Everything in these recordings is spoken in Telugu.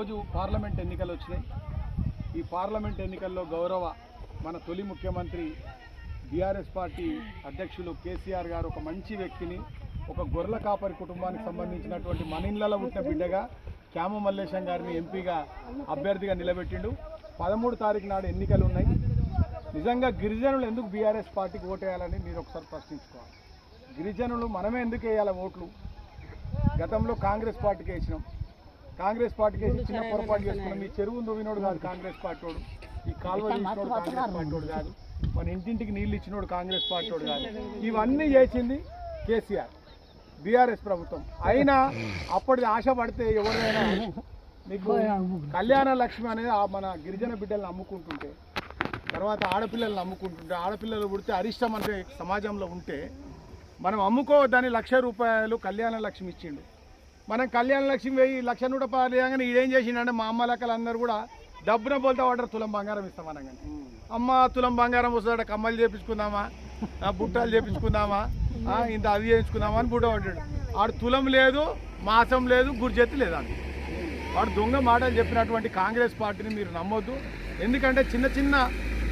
ఈరోజు పార్లమెంట్ ఎన్నికలు వచ్చినాయి. ఈ పార్లమెంట్ ఎన్నికల్లో గౌరవ మన తొలి ముఖ్యమంత్రి బీఆర్ఎస్ పార్టీ అధ్యక్షులు కేసీఆర్ గారు ఒక మంచి వ్యక్తిని, ఒక గొర్రెల కాపరి కుటుంబానికి సంబంధించినటువంటి మనిళ్ళలో పుట్టిన బిడ్డగా క్యామ మల్లేశం గారిని ఎంపీగా అభ్యర్థిగా నిలబెట్టిండు. 13 తారీఖు నాడు ఎన్నికలు ఉన్నాయి. నిజంగా గిరిజనులు ఎందుకు బీఆర్ఎస్ పార్టీకి ఓటేయాలని మీరు ఒకసారి ప్రశ్నించుకోవాలి. గిరిజనులు మనమే ఎందుకు వేయాలి ఓట్లు? గతంలో కాంగ్రెస్ పార్టీకి వేసినాం. కాంగ్రెస్ పార్టీకి వేసి చిన్న పొరపాటు చేసుకున్నాం. ఈ చెరువు దువ్వినోడు కాదు కాంగ్రెస్ పార్టీ వాడు, ఈ కాలువ తీసినోడు కాంగ్రెస్ పార్టీ వాడు కాదు, మన ఇంటింటికి నీళ్ళు ఇచ్చినోడు కాంగ్రెస్ పార్టీ వాడు కాదు. ఇవన్నీ చేసింది కేసీఆర్, బీఆర్ఎస్ ప్రభుత్వం. అయినా అప్పటి ఆశ పడితే ఎవరైనా మీకు కళ్యాణ లక్ష్మి అనేది మన గిరిజన బిడ్డలను అమ్ముకుంటుంటే, తర్వాత ఆడపిల్లలను అమ్ముకుంటుంటే, ఆడపిల్లలు పుడితే అరిష్టం అంటే సమాజంలో ఉంటే మనం అమ్ముకోవద్దని ₹1,00,000 కళ్యాణ లక్ష్మి ఇచ్చిండు. మనం కళ్యాణ లక్ష్మి వెయ్యి ₹1,00,000 ఇవ్వగానే ఈడేం చేసిండే మా అమ్మ లెక్కలందరూ కూడా డబ్బున పోతే వాటర్ తులం బంగారం ఇస్తామన్నా. కానీ అమ్మ తులం బంగారం వస్తుందట, కమ్మలు చేపించుకుందామా, బుట్టాలు చేపించుకుందామా, ఇంత అవి చేయించుకుందామా అని బుట్ట పడ్డాడు. ఆడు తులం లేదు, మాసం లేదు, గుర్జెత్తి లేదు. అని వాడు దొంగ మాటలు చెప్పినటువంటి కాంగ్రెస్ పార్టీని మీరు నమ్మొద్దు. ఎందుకంటే చిన్న చిన్న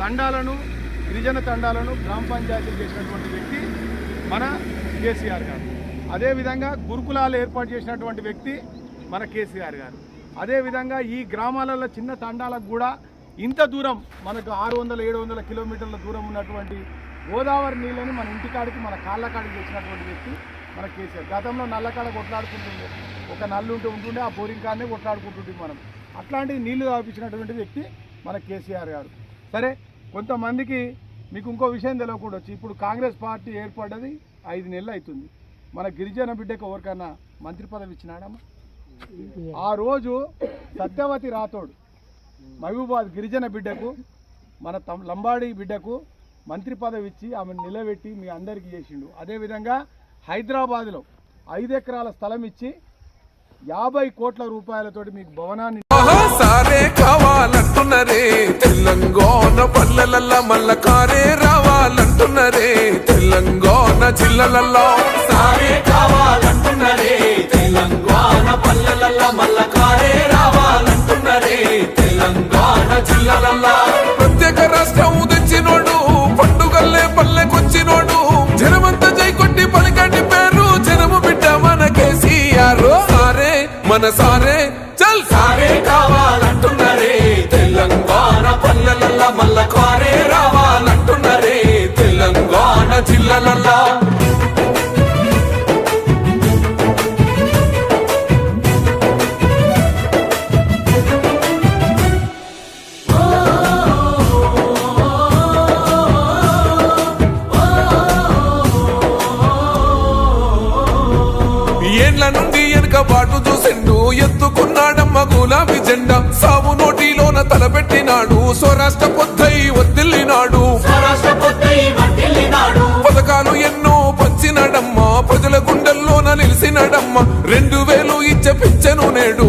తండాలను, గిరిజన తండాలను గ్రామ పంచాయతీలు చేసినటువంటి వ్యక్తి మన కేసీఆర్ గారు. అదేవిధంగా గురుకులాలు ఏర్పాటు చేసినటువంటి వ్యక్తి మన కేసీఆర్ గారు. అదేవిధంగా ఈ గ్రామాలలో చిన్న తండాలకు కూడా ఇంత దూరం మనకు 600-700 కిలోమీటర్ల దూరం ఉన్నటువంటి గోదావరి నీళ్ళని మన ఇంటికాడికి, మన కాళ్ళ కాడికి తెచ్చినటువంటి వ్యక్తి మన కేసీఆర్. గతంలో నల్లకాడ కొట్లాడుకుంటుండే, ఒక నల్లు ఉంటుండే, ఆ బోరింగ్ కాడనే కొట్లాడుకుంటుండే మనం. అట్లాంటి నీళ్లు తాపించినటువంటి వ్యక్తి మన కేసీఆర్ గారు. సరే, కొంతమందికి మీకు ఇంకో విషయం తెలియకుండా వచ్చి, ఇప్పుడు కాంగ్రెస్ పార్టీ ఏర్పడ్డది 5 నెలలు అవుతుంది. మన గిరిజన బిడ్డకు ఎవరికన్నా మంత్రి పదవి ఇచ్చినాడమ్మా? ఆ రోజు సత్యవతి రాథోడ్ మహబూబాద్ గిరిజన బిడ్డకు, మన లంబాడి బిడ్డకు మంత్రి పదవి ఇచ్చి ఆమెను నిలబెట్టి మీ అందరికీ చేసిండు. అదేవిధంగా హైదరాబాద్లో 5 ఎకరాల స్థలం ఇచ్చి 50 కోట్ల రూపాయలతోటి మీకు భవనాన్ని సారే కావాలంటున్నరే, తెలంగాణ పల్లెలల్లా మల్ల కారే రావాలంటున్నరే, తెలంగాణ జిల్లాలల్లో సారే కావాలంటున్నరే, తెలంగాణ పల్లెలల్లా మల్ల కారే రావాలంటున్నరే, తెలంగాణ జిల్లాలల్లో. ప్రత్యేక రాష్ట్రం తెచ్చినోడు, పండుగల్లే పల్లెకొచ్చినోడు, జనమంతా జై కొట్టి పలికండి పేరు జనము బిడ్డ మన కేసీఆర్. సారే మన సారే చల్ సారే కావాలంటున్నరే, తెలంగాణ పల్లెలల్లా మల్ల కారే రావాలంటున్నరే, తెలంగాణ జిల్లాలల్లో. ఏండ్ల నుండి వెనుకబాటు చూసిండు, ఎత్తుకున్నాడమ్మ గులాబీ జెండా, సాగు నోటిలోన తలపెట్టినాడు, స్వరాష్ట్ర పొద్దై వదిలినాడు, పథకాలు ఎన్నో పంచినాడమ్మ, ప్రజల గుండెల్లోన నిలిచినాడమ్మ, 2000 ఇచ్చ పిచ్చను నేడు